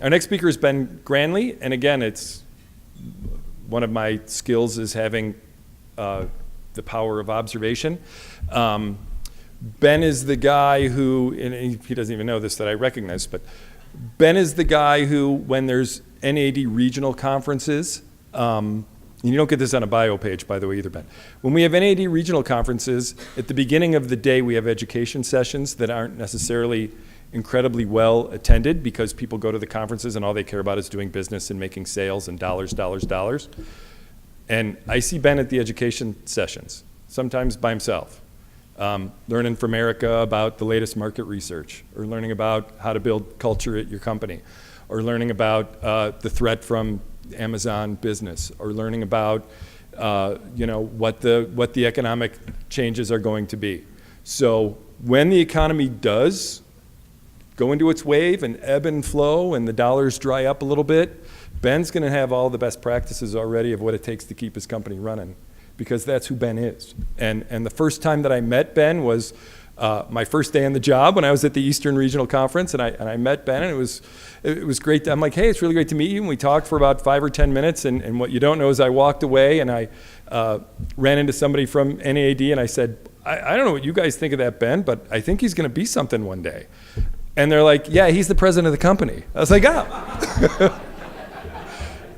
Our next speaker is Ben Granley, and again, it's one of my skills is having the power of observation. Ben is the guy who, and he doesn't even know this that I recognize, but Ben is the guy who, when there's NAED regional conferences, and you don't get this on a bio page, by the way, either, Ben. When we have NAED regional conferences, at the beginning of the day, we have education sessions that aren't necessarily incredibly well attended because people go to the conferences and all they care about is doing business and making sales and dollars, dollars, dollars. And I see Ben at the education sessions, sometimes by himself, learning from Erica about the latest market research, or learning about how to build culture at your company, or learning about the threat from Amazon business, or learning about what the economic changes are going to be. So when the economy does go into its wave and ebb and flow and the dollars dry up a little bit, Ben's going to have all the best practices already of what it takes to keep his company running, because that's who Ben is. And the first time that I met Ben was my first day on the job when I was at the Eastern Regional Conference, and I met Ben, and it was great. I'm like, hey, it's really great to meet you. And we talked for about 5 or 10 minutes, and what you don't know is I walked away and I ran into somebody from NAED, and I said, I don't know what you guys think of that Ben, but I think he's going to be something one day. And they're like, yeah, he's the president of the company. I was like, oh.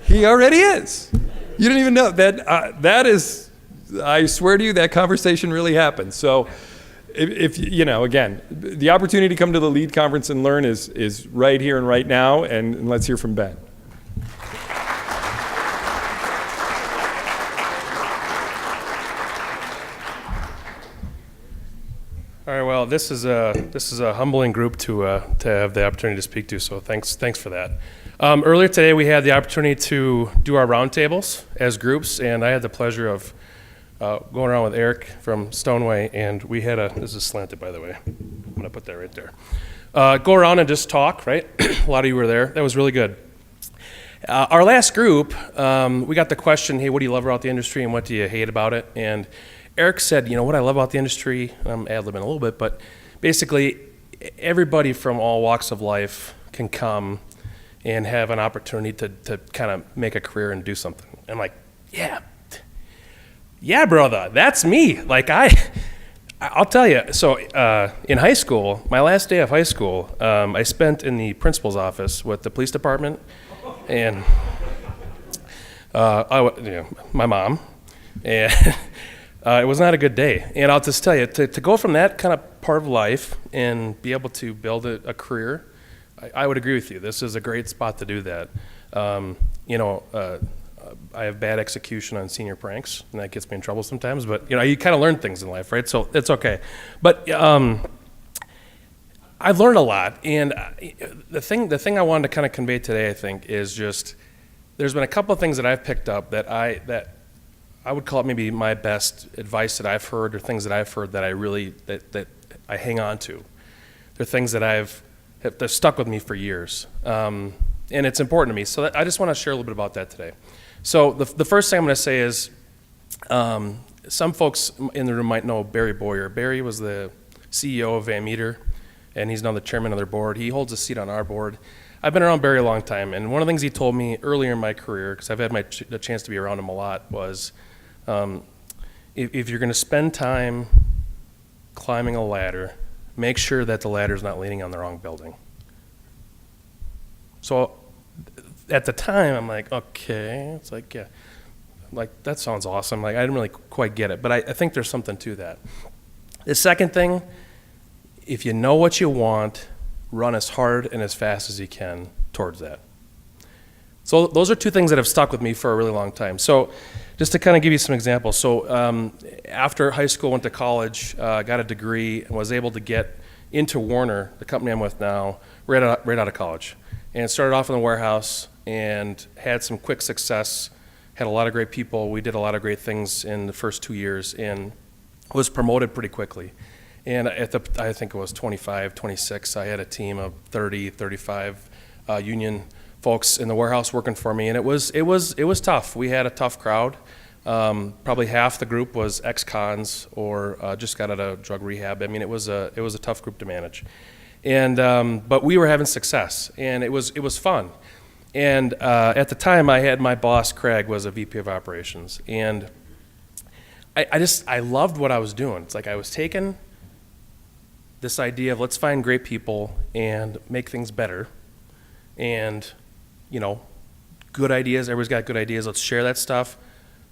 He already is. You didn't even know that. That is, I swear to you, that conversation really happened. So if again, the opportunity to come to the LEAD conference and learn is right here and right now, and let's hear from Ben. All right. Well, this is a humbling group to have the opportunity to speak to. So thanks for that. Earlier today, we had the opportunity to do our roundtables as groups, and I had the pleasure of going around with Eric from Stoneway, and we had this is slanted, by the way. I'm going to put that right there. Go around and just talk, right? A lot of you were there. That was really good. Our last group, we got the question, hey, what do you love about the industry and what do you hate about it? And Eric said, what I love about the industry, I'm ad-libbing a little bit, but basically everybody from all walks of life can come and have an opportunity to kind of make a career and do something. I'm like, yeah, brother, that's me. Like I'll tell you, so in high school, my last day of high school, I spent in the principal's office with the police department and my mom, and it was not a good day. And I'll just tell you, to go from that kind of part of life and be able to build a career, I would agree with you. This is a great spot to do that. I have bad execution on senior pranks, and that gets me in trouble sometimes. But you kind of learn things in life, right? So it's okay. But I've learned a lot, and the thing I wanted to kind of convey today, I think, is just there's been a couple of things that I've picked up that I would call it maybe my best advice that I've heard, or things that I've heard that I really that I hang on to. They're things that they've stuck with me for years, and it's important to me. So I just want to share a little bit about that today. So the first thing I'm going to say is, some folks in the room might know Barry Boyer. Barry was the CEO of Van Meter, and he's now the chairman of their board. He holds a seat on our board. I've been around Barry a long time, and one of the things he told me earlier in my career, because I've had the chance to be around him a lot, was if you're going to spend time climbing a ladder, make sure that the ladder's not leaning on the wrong building. So at the time, I'm like, okay, it's like, yeah, like that sounds awesome. Like I didn't really quite get it, but I think there's something to that. The second thing, if you know what you want, run as hard and as fast as you can towards that. So those are two things that have stuck with me for a really long time. So just to kind of give you some examples. So after high school, went to college, got a degree, and was able to get into Werner, the company I'm with now, right out of college. And started off in the warehouse and had some quick success, had a lot of great people. We did a lot of great things in the first 2 years and was promoted pretty quickly. And I think it was 25, 26, I had a team of 30, 35 union folks in the warehouse working for me, and it was tough. We had a tough crowd. Probably half the group was ex-cons or just got out of drug rehab. I mean, it was a tough group to manage. And but we were having success, and it was fun. And at the time, I had my boss, Craig, was a VP of operations, and I loved what I was doing. It's like I was taking this idea of let's find great people and make things better, and good ideas. Everybody's got good ideas. Let's share that stuff,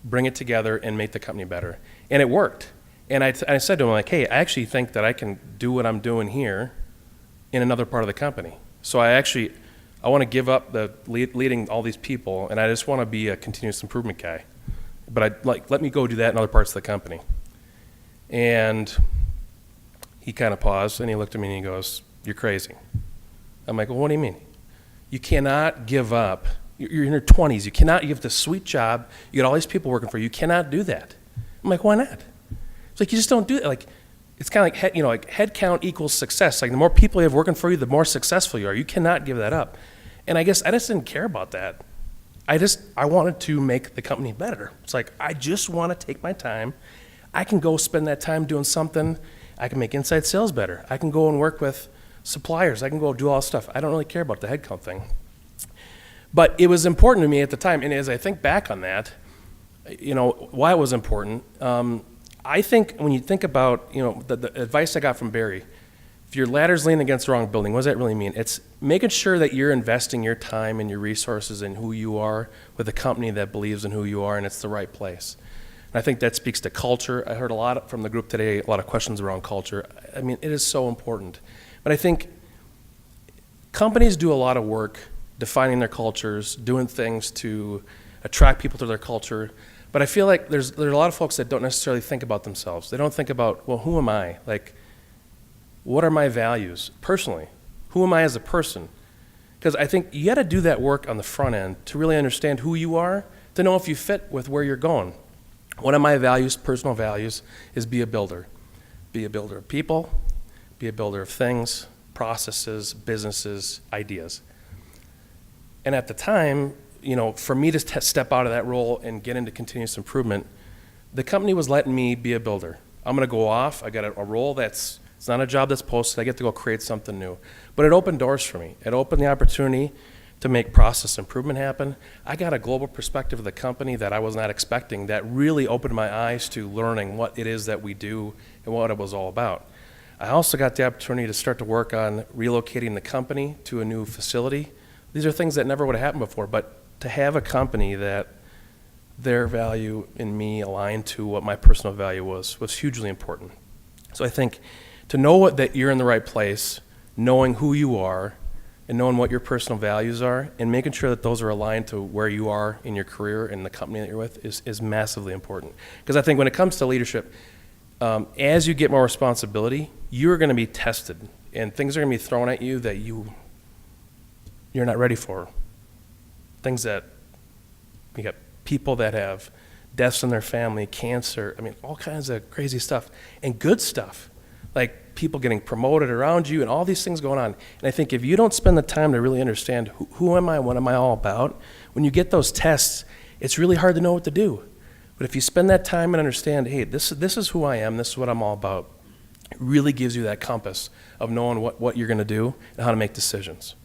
bring it together, and make the company better. And it worked. And I said to him, like, hey, I actually think that I can do what I'm doing here in another part of the company. So I want to give up the leading all these people, and I just want to be a continuous improvement guy. But let me go do that in other parts of the company. And he kind of paused, and he looked at me and he goes, you're crazy. I'm like, well, what do you mean? You cannot give up. You're in your 20s. You cannot, you have this sweet job. You got all these people working for you. You cannot do that. I'm like, why not? It's like, you just don't do it. Like, it's kind of like, head count equals success. Like, the more people you have working for you, the more successful you are. You cannot give that up. And I guess I just didn't care about that. I wanted to make the company better. It's like, I just want to take my time. I can go spend that time doing something. I can make inside sales better. I can go and work with suppliers. I can go do all this stuff. I don't really care about the headcount thing. But it was important to me at the time. And as I think back on that, why it was important, I think when you think about, the advice I got from Barry, if your ladder's leaning against the wrong building, what does that really mean? It's making sure that you're investing your time and your resources in who you are with a company that believes in who you are and it's the right place. And I think that speaks to culture. I heard a lot from the group today, a lot of questions around culture. I mean, it is so important. But I think companies do a lot of work defining their cultures, doing things to attract people to their culture. But I feel like there's a lot of folks that don't necessarily think about themselves. They don't think about, well, who am I? Like, what are my values personally? Who am I as a person? Because I think you got to do that work on the front end to really understand who you are, to know if you fit with where you're going. One of my values, personal values, is be a builder. Be a builder of people, be a builder of things, processes, businesses, ideas. And at the time, for me to step out of that role and get into continuous improvement, the company was letting me be a builder. I'm going to go off. I got a role it's not a job that's posted. I get to go create something new. But it opened doors for me. It opened the opportunity to make process improvement happen. I got a global perspective of the company that I was not expecting that really opened my eyes to learning what it is that we do and what it was all about. I also got the opportunity to start to work on relocating the company to a new facility. These are things that never would have happened before, but to have a company that their value in me aligned to what my personal value was hugely important. So I think to know that you're in the right place, knowing who you are, and knowing what your personal values are, and making sure that those are aligned to where you are in your career and the company that you're with is massively important. Because I think when it comes to leadership, as you get more responsibility, you're going to be tested, and things are going to be thrown at you that you're not ready for. Things that, you got people that have deaths in their family, cancer, all kinds of crazy stuff, and good stuff, like people getting promoted around you and all these things going on. And I think if you don't spend the time to really understand who am I, what am I all about, when you get those tests, it's really hard to know what to do. But if you spend that time and understand, hey, this is who I am, this is what I'm all about, it really gives you that compass of knowing what you're going to do and how to make decisions.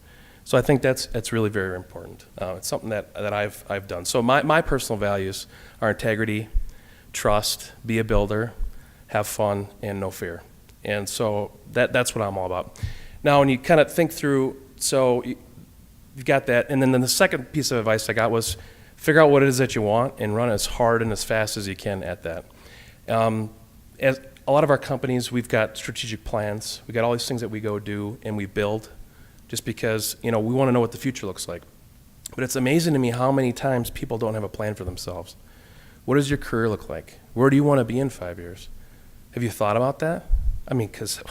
So I think that's really very important. It's something that I've done. So my personal values are integrity, trust, be a builder, have fun, and no fear. And so that's what I'm all about. Now, when you kind of think through, so you've got that, and then the second piece of advice I got was figure out what it is that you want and run as hard and as fast as you can at that. As a lot of our companies, we've got strategic plans. We've got all these things that we go do and we build just because, we want to know what the future looks like. But it's amazing to me how many times people don't have a plan for themselves. What does your career look like? Where do you want to be in 5 years? Have you thought about that? Because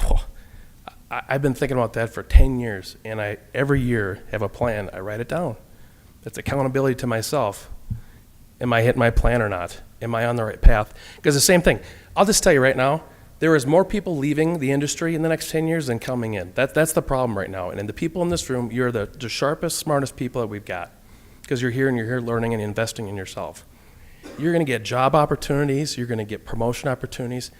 I've been thinking about that for 10 years, and I every year have a plan. I write it down. It's accountability to myself. Am I hitting my plan or not? Am I on the right path? Because the same thing. I'll just tell you right now, there is more people leaving the industry in the next 10 years than coming in. That's the problem right now. And the people in this room, you're the sharpest, smartest people that we've got because you're here learning and investing in yourself. You're going to get job opportunities. You're going to get promotion opportunities.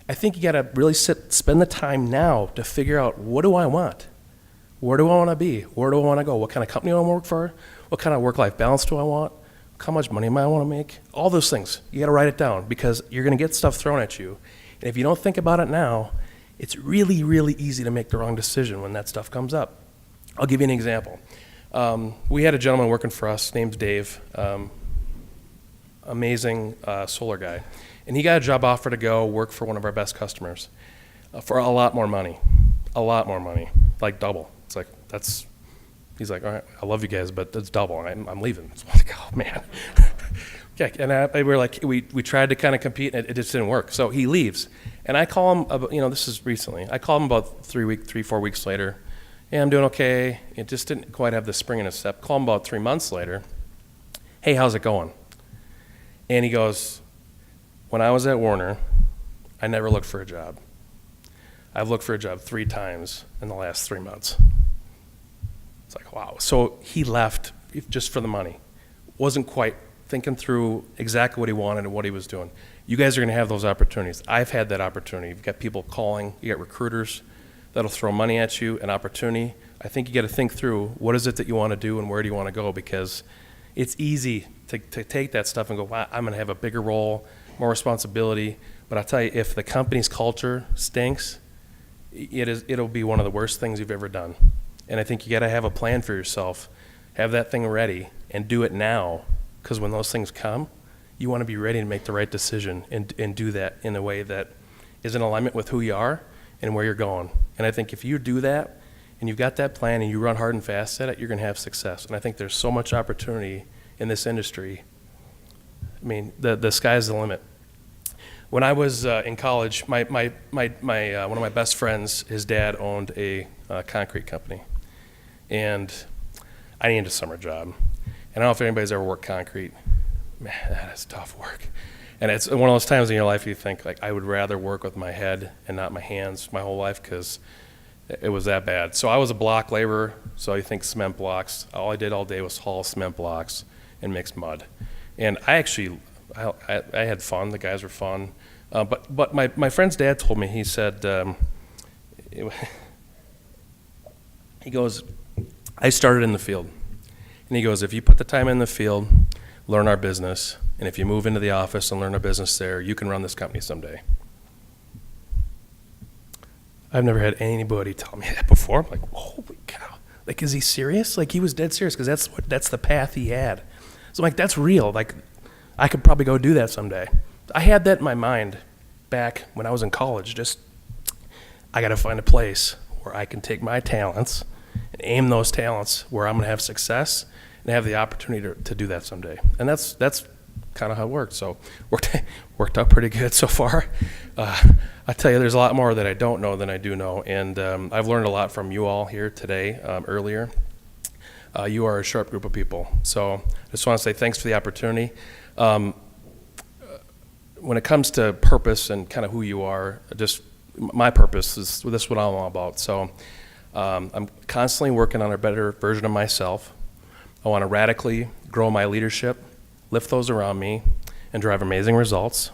I think you got to really spend the time now to figure out, what do I want? Where do I want to be? Where do I want to go? What kind of company do I want to work for? What kind of work-life balance do I want? How much money am I want to make? All those things. You got to write it down because you're going to get stuff thrown at you. And if you don't think about it now, it's really, really easy to make the wrong decision when that stuff comes up. I'll give you an example. We had a gentleman working for us named Dave, amazing solar guy. And he got a job offer to go work for one of our best customers for a lot more money, like double. It's like, he's like, all right, I love you guys, but that's double. I'm leaving. It's like, oh, man. Yeah, and we were like, we tried to kind of compete, and it just didn't work. So he leaves. And I call him, this is recently. I called him about 4 weeks later. Yeah, I'm doing okay. It just didn't quite have the spring in his step. Call him about 3 months later. Hey, how's it going? And he goes, when I was at Werner, I never looked for a job. I've looked for a job 3 times in the last 3 months. It's like, wow. So he left just for the money. Wasn't quite thinking through exactly what he wanted and what he was doing. You guys are going to have those opportunities. I've had that opportunity. You've got people calling. You got recruiters that'll throw money at you, an opportunity. I think you got to think through what is it that you want to do and where do you want to go, because it's easy to take that stuff and go, wow, I'm going to have a bigger role, more responsibility. But I'll tell you, if the company's culture stinks, it'll be one of the worst things you've ever done. And I think you got to have a plan for yourself, have that thing ready, and do it now, because when those things come, you want to be ready to make the right decision and do that in a way that is in alignment with who you are and where you're going. And I think if you do that and you've got that plan and you run hard and fast at it, you're going to have success. And I think there's so much opportunity in this industry. I mean, the sky's the limit. When I was in college, my one of my best friends, his dad owned a concrete company, and I needed a summer job. And I don't know if anybody's ever worked concrete. Man, that is tough work. And it's one of those times in your life you think, like, I would rather work with my head and not my hands my whole life, because it was that bad. So I was a block laborer, so you think cement blocks. All I did all day was haul cement blocks and mix mud. And I had fun. The guys were fun. But my friend's dad told me, he said, he goes, I started in the field. And he goes, if you put the time in the field, learn our business, and if you move into the office and learn our business there, you can run this company someday. I've never had anybody tell me that before. I'm like, holy cow. Like, is he serious? Like, he was dead serious, because that's the path he had. So I'm like, that's real. Like, I could probably go do that someday. I had that in my mind back when I was in college. Just, I got to find a place where I can take my talents and aim those talents where I'm going to have success and have the opportunity to do that someday. And that's kind of how it worked. So worked out pretty good so far. I tell you, there's a lot more that I don't know than I do know. And I've learned a lot from you all here today, earlier. You are a sharp group of people. So I just want to say thanks for the opportunity. When it comes to purpose and kind of who you are, just my purpose is this is what I'm all about. So I'm constantly working on a better version of myself. I want to radically grow my leadership, lift those around me, and drive amazing results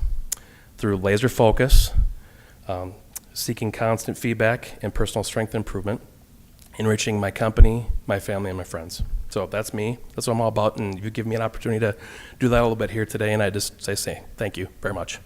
through laser focus, seeking constant feedback and personal strength improvement, enriching my company, my family, and my friends. So that's me. That's what I'm all about, and you give me an opportunity to do that a little bit here today, and I just say thank you very much.